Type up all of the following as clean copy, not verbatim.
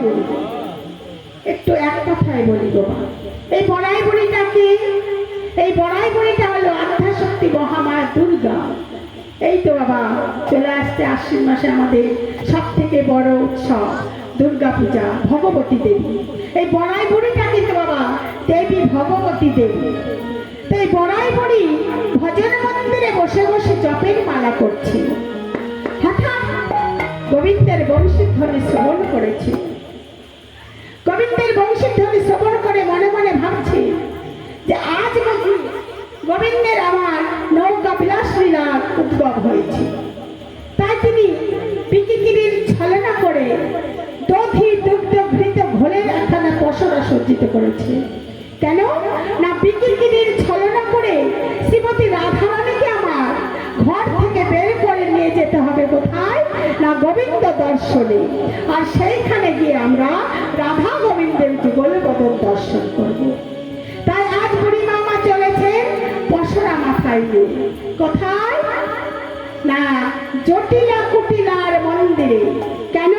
বুড়ি একটু এক কথায় বলি গো মা, এই বড়াই বুড়িটাকে, এই বড়াই বুড়িটা হলো আদ্যাশক্তি মহামা দুর্গা। এই তো বাবা চলে আসছে আশ্বিন মাসে আমাদের সব থেকে বড় উৎসব দুর্গা পূজা, ভগবতী দেবী। এই বড়াই বুড়িটা কিন্তু বাবা দেবী ভগবতী দেবী। তো এই বড়াই বুড়ি ভজন মন্দিরে বসে বসে জপের মালা করছে। হঠাৎ গোবিন্দের বংশীধ্বনি শ্রবণ করেছে। গোবিন্দের বংশীধ্বনি শ্রবণ করে মনে মনে ভাবছে যে আজ গোবিন্দের আমার নৌকা বিলাস লীলার উদ্ভব হয়েছে। তাই তিনি বিকিকিরির ছলনা করে দধি দুগ্ধ ঘৃত ঘোলের একখানা পসরা সজ্জিত করেছে। কেন না বিকিকিরির ছলনা করে শ্রীমতী রাধারানীকে আমার ঘর থেকে বের করে নিয়ে যেতে হবে কোথায় না গোবিন্দ দর্শনে। আর সেইখানে গিয়ে আমরা রাধা গোবিন্দের যুগল বদন দর্শন করব। তাই আজ বুড়ি মামা চলেছে পসরা মাথায় নিয়ে কোথায় না জটিলা কুটিলার মন্দিরে। কেন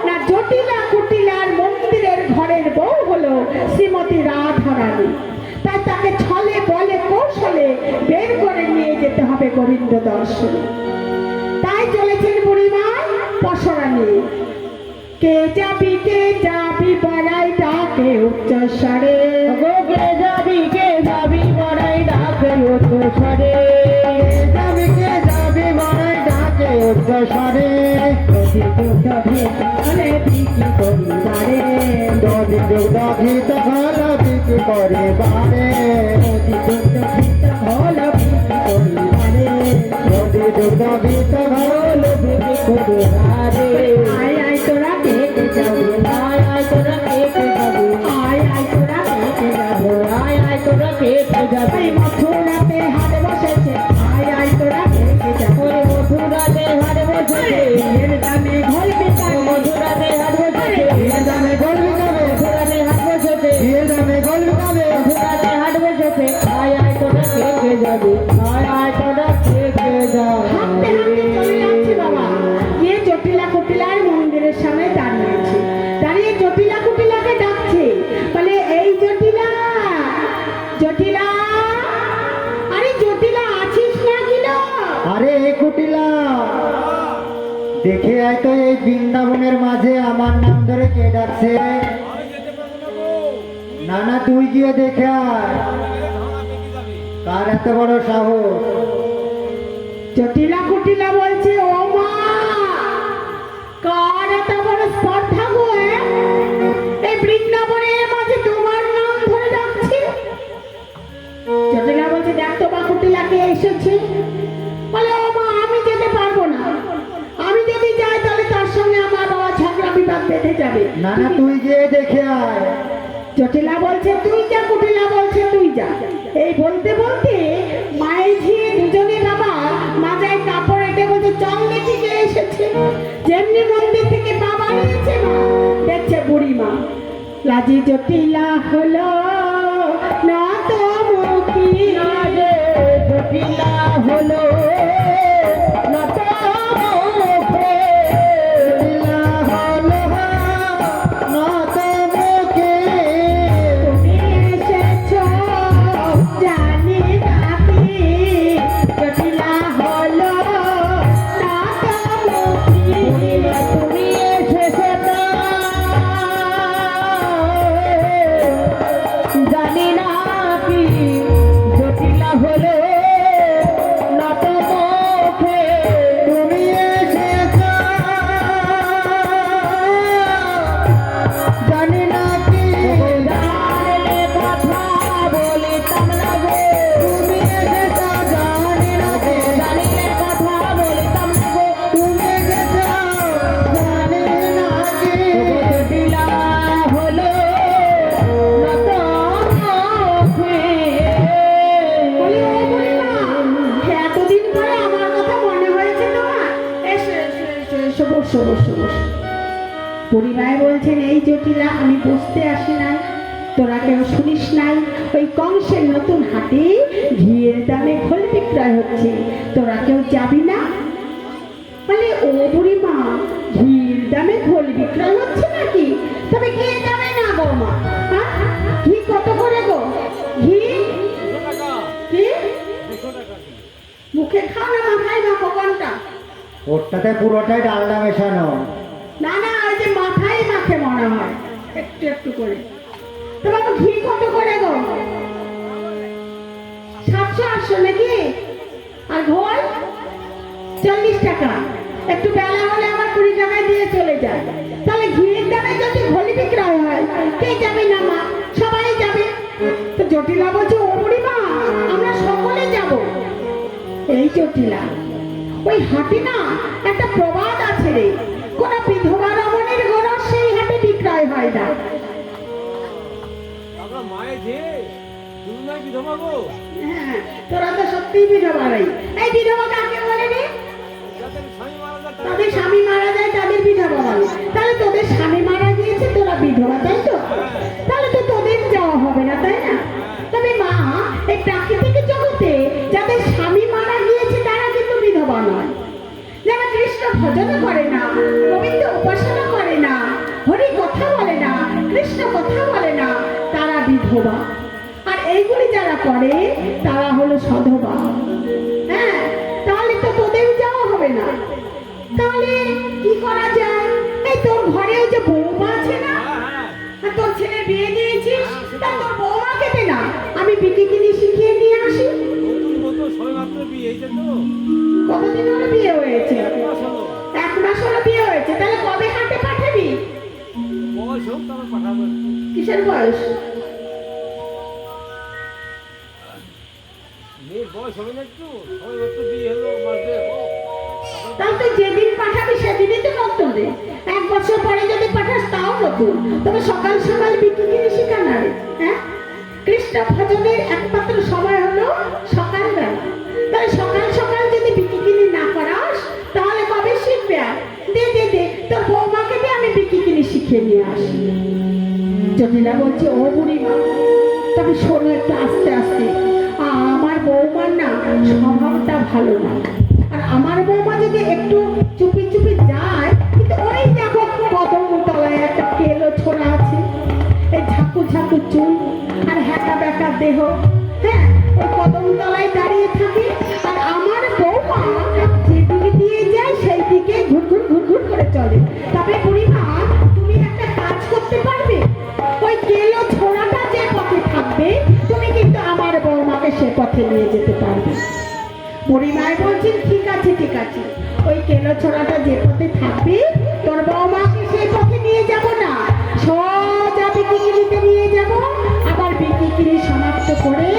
না জটিলা কুটিলার মন্দিরের ঘরের বউ হলো শ্রীমতী রাধারানী। তাই তাকে ছলে বলে কৌশলে বের করে নিয়ে যেতে হবে গোবিন্দ দর্শন। তাই চলেছেন বুড়িমা পসরা নিয়ে। কে যাবি বড়াই ডাকে উচ্চ স্বরে, কে যাবি বড়াই ডাকে উচ্চ স্বরে, কে যাবি বড়াই ডাকে উচ্চ স্বরে। বিক্রি করে বারে আয় আয় তোরা কেটে যাবো, আয় আয় তোরা কেটে যাবো, আয় আয় তোরা কেটে যাবো, আয় আয় তোরা কেটে যাবো। মথুরাতে হাট বসেছে, আয় আয় তোরা কেটে যাবো। মথুরাতে হাট বসেছে, এর দামে ঘর বিকাবে। মথুরাতে হাট বসেছে, এর দামে ঘর বিকাবে। মথুরাতে হাট বসেছে, এর দামে ঘর বিকাবে। মথুরাতে হাট বসেছে, আয় আয় তোরা কেটে যাবে, আয় আয় তোরা কেটে যাবে। হাঁটতে হাঁটতে চলে যাচ্ছে বাবা, গিয়ে জটিলা কুটিলার মন্দিরের সামনে দাঁড়িয়েছে। দাঁড়িয়ে জটিলা কুটিলাকে ডাকছে, বলে এই জটিলা, জটিলা, আরে জটিলা আছিস না কিনা? আরে এই কুটিলা দেখে আয় তো এই বৃন্দাবনের মাঝে আমার নাম ধরে কে ডাকছে। না না তুই গিয়ে দেখে আয়, কার এত বড় সাহস। জটিলা কুটিলা বলছে ও মা, কার এত বড় স্পর্ধা গো, এই বৃন্দাবনের মাঝে তোমার নাম ধরে ডাকছে। জটিলা বলছে দেখ তো মা কুটিলাকে এসেছে। বলে ও মা আমি যেতে পারবো না, আমি যদি যাই তাহলে তার সঙ্গে আমার বাবা ঝগড়া বিবাদ বেঁধে যাবে। না না তুই গিয়ে দেখে আয়। জটিলা বলছে তুই যা, কুটিলা বলছে তুই যা। এই বলতে বলতে মায়ের ঝিয়ে দুজনে বাবা মাথায় কাপড় এঁটে বলছে চল দেখি কে এসেছে। যেমনি মন্দির থেকে বাবা নিয়েছে মা দেখছে বুড়ি মা। লাজি জটিলা হলো না তো মুখী, জটিলা হলো না তো মুখে, জটিলা হলো না তো মুখে। তুমি এসেছো জানি না কি, জটিলা হলো না তো মুখী। তুমি এসেছো জানি না কি, জটিলা হলো না তো মুখে। তুমি এসেছো জানি না কি, জানলে কথা বলিতাম না গো, তুমি এসেছো জানি না কি, জানিলে কথা বলিতাম না গো। তুমি এসেছো জানি না কি। জটিলা হলো না তো মুখে। বলি ও বুড়িমা, এতদিন পরে আমার কথা মনে হয়েছে তোমার? এসো এসো এসো এসো, বসো বসো বসো। বুড়িমায় বলছেন এই জটিলা আমি বসতে আসি নাই, তোরা কেউ শুনিস নাই ওই কংসের নতুন হাটে ঘিয়ের দামে খোল বিক্রয় হচ্ছে, তোরা কেউ যাবি না? বলে ও বুড়িমা ঘিয়ের দামে খোল বিক্রয় হচ্ছে নাকি? তবে ঘি যাবে না গো মা। হ্যাঁ? ঘি কত করে গো? ঘি কি মুখে খাও না মাথায় মাখো কোনটা? ওরটাতে পুরোটাই ডালডা মেশানো। না না, ওই যে মাথায় মাখে মনে হয় একটু একটু করে। তো বাবু ঘি কত করে গো? 700-800 নাকি? আর ঘোল 40 টাকা। একটু বেলা হলে আমার 20 টাকায় দিয়ে চলে যায়। তাহলে ঘিয়ের দামে যদি ঘোলি বিক্রয় হয়, কে যাবে না মা? সবাই যাবে। তো জটিলা বলছে, ও বুড়িমা আমরা সকলে যাব। এই জটিলা, ওই হাটে না একটা প্রবাদ আছে রে, কোন বিধবা রমণীর গোরস সেই হাটে বিক্রয় হয় না। হ্যাঁ, তোরা তো সত্যিই বিধবা রে। এই বিধবা কাকে বলে রে? তাদের স্বামী মারা যায় তাদের বিধবা বলে। তাহলে তোদের স্বামী মারা গিয়েছে, তোরা বিধবা, তাই তো? তাহলে তো তোদের যাওয়া হবে না, তাই না? তবে মা, এই প্রাকৃতিক জগতে যাদের স্বামী মারা গিয়েছে তারা কিন্তু বিধবা নয়। যারা কৃষ্ণ ভজন করে না, গোবিন্দ উপাসনা করে না, হরি কথা বলে না, কৃষ্ণ কথা বলে না, তারা বিধবা। আর এইগুলি যারা করে তারা হলো সধবা। হ্যাঁ, তাহলে তো তোদের যাওয়া হবে না। তাহলে কি করা যায়? এই তোর ঘরে ওই যে বৌমা আছে না, আর তোর ছেলে বিয়ে দিয়েছিস, তা তোর বৌমাকে দে না, আমি বিকিনি শিখিয়ে নিয়ে আসি। কতদিন হলো বিয়ে হয়েছে? 1 মাস হলো বিয়ে হয়েছে। তাহলে কবে হাটে পাঠাবি? কিসের বয়স? তাহলে তুই যেদিন পাঠাবি সেদিনই তো নতুন রে। 1 বছর পরে যদি পাঠাস তাও নতুন। তবে সকাল সকাল বিকিনি শিখা না রে। হ্যাঁ, কৃষ্ণ ভজনের একমাত্র সময় হলো সকালবেলা। তাহলে সকাল সকাল যদি বিকিনি না করাস তাহলে কবে শিখবে? আর দে দে দে, তোর বৌমাকে দিয়ে আমি বিকিনি শিখিয়ে নিয়ে আসি। জটিলা বলছে, ও বুড়িমা তবে শোনো একটু আস্তে আস্তে, আমার বৌমার না স্বভাবটা ভালো না। আর আমার বৌমা যদি একটু চুপি চুপি যায়, কিন্তু ওই দেখো কদম তলায় একটা কেলো ছোড়া আছে, এই ঝাঁকু ঝাঁকু চুল আর হ্যাঁকা ব্যাকা দেহ, হ্যাঁ, ওই কদম তলায় দাঁড়িয়ে থাকে। আর আমার বৌমা যেদিকে দিয়ে যায় সেই দিকে ঘুরঘুর ঘুরঘুর করে চলে। তবে বুড়িমা তুমি একটা কাজ করতে পারবে? ওই কেলো ছোড়াটা যে পথে থাকবে তুমি কিন্তু আমার বৌমাকে সে পথে নিয়ে যেতে পারবে। বুড়িমায় বলছেন, ঠিক আছে ঠিক আছে, ওই কেলো ছোড়াটা যে পথে থাকবে তোর বৌমাকে সেই পথে নিয়ে যাব না, সোজা বিকিনিতে নিয়ে যাব, আবার বিকিনি সমাপ্ত করে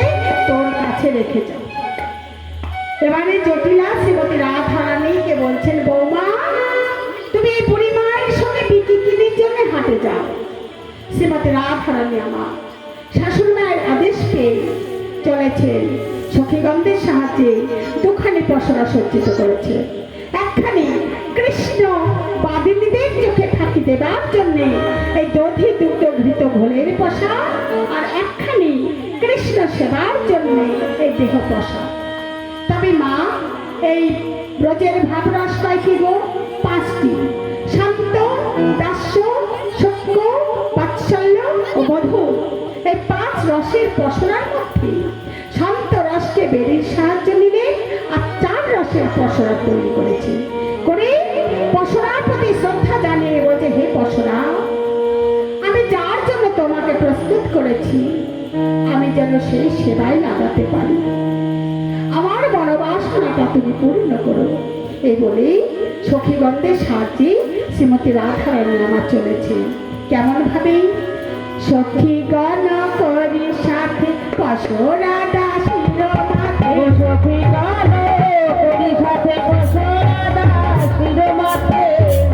তোর কাছে রেখে যাব। এবারে জটিলা শ্রীমতী রাধারানীকে বলছেন, বৌমা তুমি এই বুড়িমায়ের সঙ্গে বিকিনির জন্য হাঁটে যাও। শ্রীমতী রাধারানী আমার শাশুড়ি মায়ের আদেশ পেয়ে চলেছেন। সখীগণদের সাহায্যে 2খানি পসরা সজ্জিত করেছে। একখানি কৃষ্ণ বাদিনীদের চোখে ফাঁকি দেবার জন্য এই দধি দুগ্ধ ঘৃত ঘোলের পসা, আর একখানি কৃষ্ণ সেবার জন্য এই দেহ পসা। তবে মা, এই ব্রজের ভাবরস কয়টি গো? 5টি। শান্ত, দাস্য, সখ্য, বাৎসল্য ও মধুর, এই 5 রসের পসরার মধ্যে শান্ত রসকে বেরির সাহায্য নিলে আর 4 রসের পসরা তৈরি করেছে। করে পসরার প্রতি শ্রদ্ধা জানিয়ে বলছে, হে পসরা, আমি যার জন্য তোমাকে প্রস্তুত করেছি আমি যেন সেই সেবায় লাগাতে পারি, আমার মনোবাসনাটা তুমি পূর্ণ করো। এই বলেই সখীগণদের সাহায্যে শ্রীমতী রাধারানী আমার চলেছে। কেমন ভাবে? সখীগণ করি সাথে পসরা দাসির মাথে, সখীগণ করি সাথে পসরা দাসির মাথে,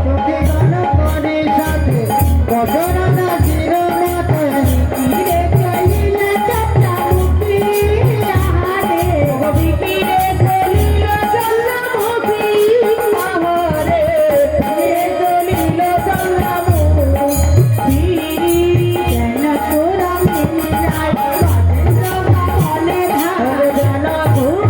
সখীগণ করি সাথে পসরা দাসির মাথে, তীরে চলিল চন্দ্রমুখী আহারে, তীরে চলিল চন্দ্রমুখী আহারে, তীরে চলিল চন্দ্রমুখী, যেন তোরা মিলে যায় বাজেন্দ্র ভবনে ধার, যেন গুণ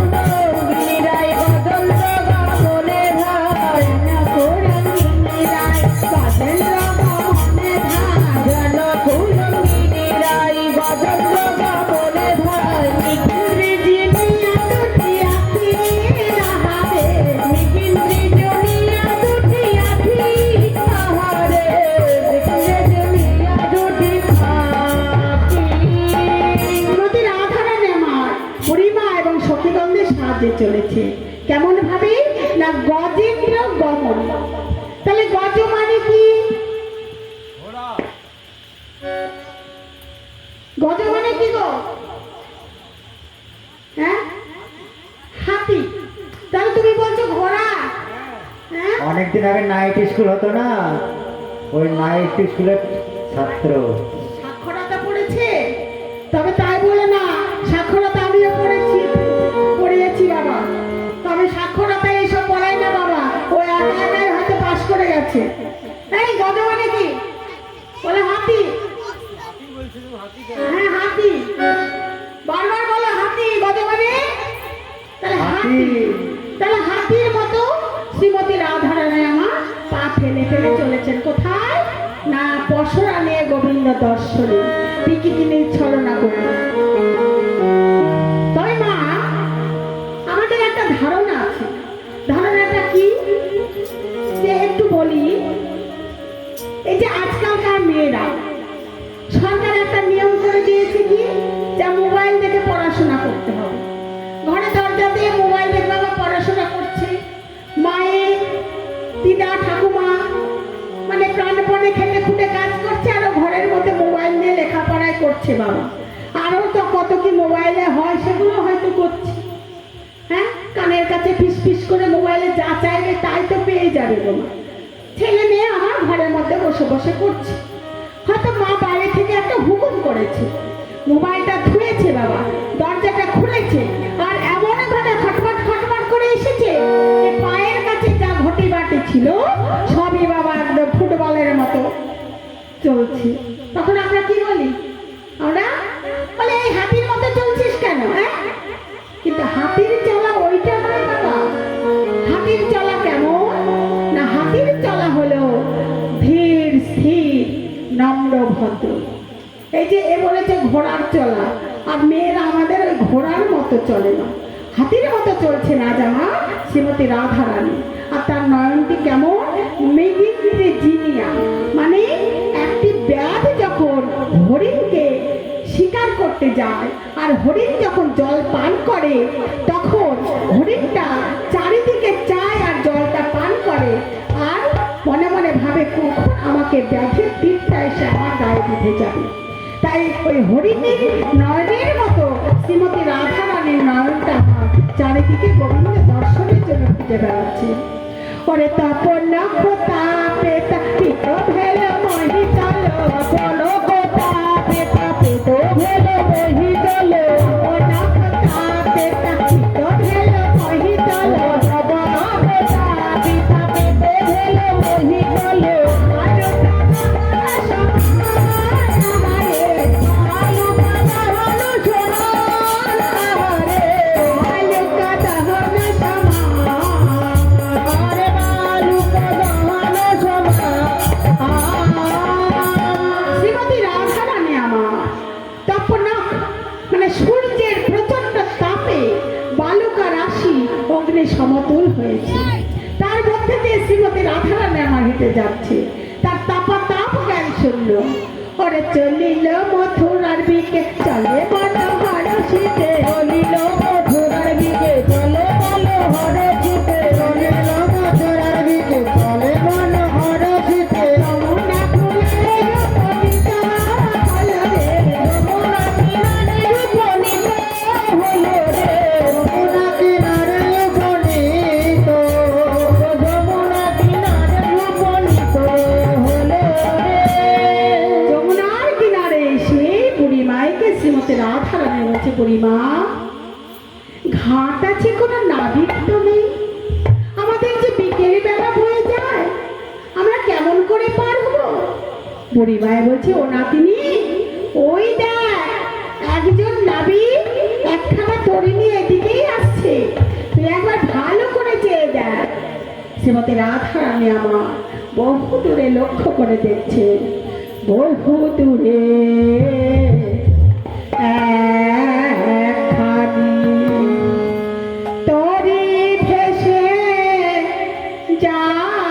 অনেকদিন আগে নাইট স্কুল হতো না, ওই নাইট স্কুলের ছাত্র। সাক্ষরতা পড়েছে, তবে তাই বলে না, সাক্ষরতা আমিও পড়িয়েছি বাবা, তবে সাক্ষরতা এইসব পড়াই না বাবা, ও একা একাই হয়তো পাশ করে গেছে। এই গজ মানে কি বলে? হাতি। হ্যাঁ হাতি, বারবার বলে হাতি, গজ মানে তাহলে হাতি। তাহলে হাতির মতো শ্রীমতী রাধারানী আমার পা ফেলে ফেলে চলেছেন কোথায় না, পশরা নিয়ে গোবিন্দ দর্শনে পিকিটি নিয়ে ছলনা করে। তবে মা, আমাদের একটা ধারণা আছে। ধারণাটা কি যে একটু বলি, এই যে আজকালকার মেয়েরা, সরকার একটা নিয়ম করে দিয়েছে কি, যা মোবাইল দেখে পড়াশোনা করতে হবে। ঘরে দরজা দিয়ে মোবাইল দেখে বাবা পড়াশোনা করছে, মায়ের দিদা ঠাকুমা মানে প্রাণপণে খেটে খুঁটে কাজ করছে, আরো ঘরের মধ্যে মোবাইল নিয়ে লেখাপড়াই করছে বাবা। আরো তো কত কি মোবাইলে হয় সেগুলো হয়তো করছে। হ্যাঁ, কানের কাছে ফিস ফিস করে মোবাইলে যা চাইবে তাই তো পেয়ে যাবে তোমার। ছেলে মেয়ে আমার ঘরের মধ্যে বসে বসে করছে, হয়তো মা বাইরে থেকে একটা হুকুম করেছে, মোবাইলটা ধুয়েছে বাবা, দরজাটা খুলেছে, আর এমন ভাবে খটখট খটখট করে এসেছে যে পায়ের কাছে যা ঘটি বাটি ছিল সবই বাবা একদম ফুটবলের মতো চলছে। তখন আমরা কি বলি? আমরা বলে এই হাতির মতো চলছিস কেন? হ্যাঁ, কিন্তু হাতির চলা ওইটা নয় বাবা। হাতির চলা কেমন না, হাতির চলা হলো ধীর স্থির নম্র ভদ্র। এই যে এ বলেছে ঘোড়ার চলা, আর মেয়েরা আমাদের ওই ঘোড়ার মতো চলে না, হাতির মতো চলছে না জামা শ্রীমতী রাধারানী। আর তার নয়নটি কেমন মেঘিতে জিনিয়া, মানে একটি ব্যাধ যখন হরিণকে শিকার করতে যায় আর হরিণ যখন জল পান করে, তখন হরিণটা চারিদিকে চায় আর জলটা পান করে, আর মনে মনে ভাবে কখন আমাকে ব্যাধের তীরটা এসে আমার গায়ে দিতে যাবে। তাই ওই হরিণের নয়নের মতো শ্রীমতী রাধারানীর নয়নটা আমার চারিদিকে গোবিন্দ দর্শনের জন্য খুঁজে বেড়াচ্ছে। ওরে তপন প্রতাপে তাপিত ভেল মহি চল, তপন প্রতাপে তাপিত ভেল মহি চল, তপন প্রতাপে তাপিত ভেল মহি চল, তপন প্রতাপে তাপিত ভেল মহি চল। শ্রীমতী রাধারানী আমার তপনক মানে সূর্যের প্রচন্ড তাপে বালুকা রাশি অগ্নি সমতুল হয়েছে, তার মধ্যে দিয়ে শ্রীমতী রাধারানী আমার হেঁটে যাচ্ছে, তার তাপা তাপ জ্ঞান শূন্য। ওরে চলিল মথুরার দিকে চলে মনোহর শীতে, চলিল মথুরার দিকে চলে মনোহর শীতে, চলিল মথুরার দিকে চলে মনোহর শীতে। যমুনা কুলে রূপণিতা হলো রে, যমুনা কিনারে রূপণিতা হলো রে, যমুনা কিনারে রূপণিত, যমুনা কিনারে রূপণিত হলো রে। যমুনার কিনারে এসে বুড়ি মাইকে শ্রীমতী রাধারানী বলছে, বুড়িমা ঘাট আছে, কোনো নাবিক তো নেই, আমাদের যে বিকেল বেলা বয়ে যায় আমরা কেমন করে পার হবো? বুড়ি মায়ে বলছে, ও নাতিনি, ওই দেখ একজন নাবিক একখানা তরি নিয়ে এদিকেই আসছে, তুই একবার ভালো করে চেয়ে দেখ। শ্রীমতী রাধারানী আমার বহু দূরে লক্ষ্য করে দেখছে, বহু দূরে একখানি তরি ভেসে যায়।